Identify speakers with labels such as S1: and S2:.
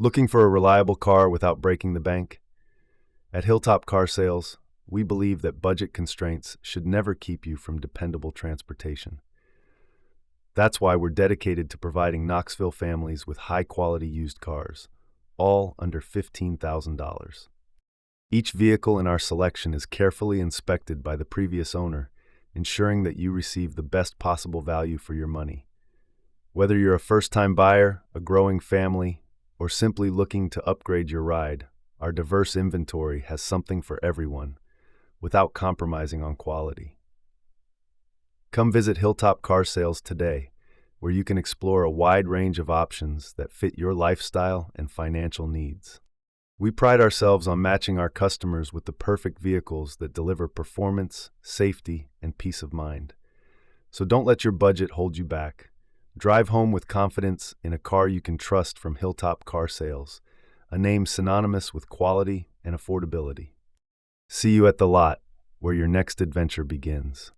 S1: Looking for a reliable car without breaking the bank? At Hilltop Car Sales, we believe that budget constraints should never keep you from dependable transportation. That's why we're dedicated to providing Knoxville families with high-quality used cars, all under $15,000. Each vehicle in our selection is carefully inspected by the previous owner, ensuring that you receive the best possible value for your money. Whether you're a first-time buyer, a growing family, or simply looking to upgrade your ride, our diverse inventory has something for everyone, without compromising on quality. Come visit Hilltop Car Sales today, where you can explore a wide range of options that fit your lifestyle and financial needs. We pride ourselves on matching our customers with the perfect vehicles that deliver performance, safety, and peace of mind. So don't let your budget hold you back. Drive home with confidence in a car you can trust from Hilltop Car Sales, a name synonymous with quality and affordability. See you at the lot, where your next adventure begins.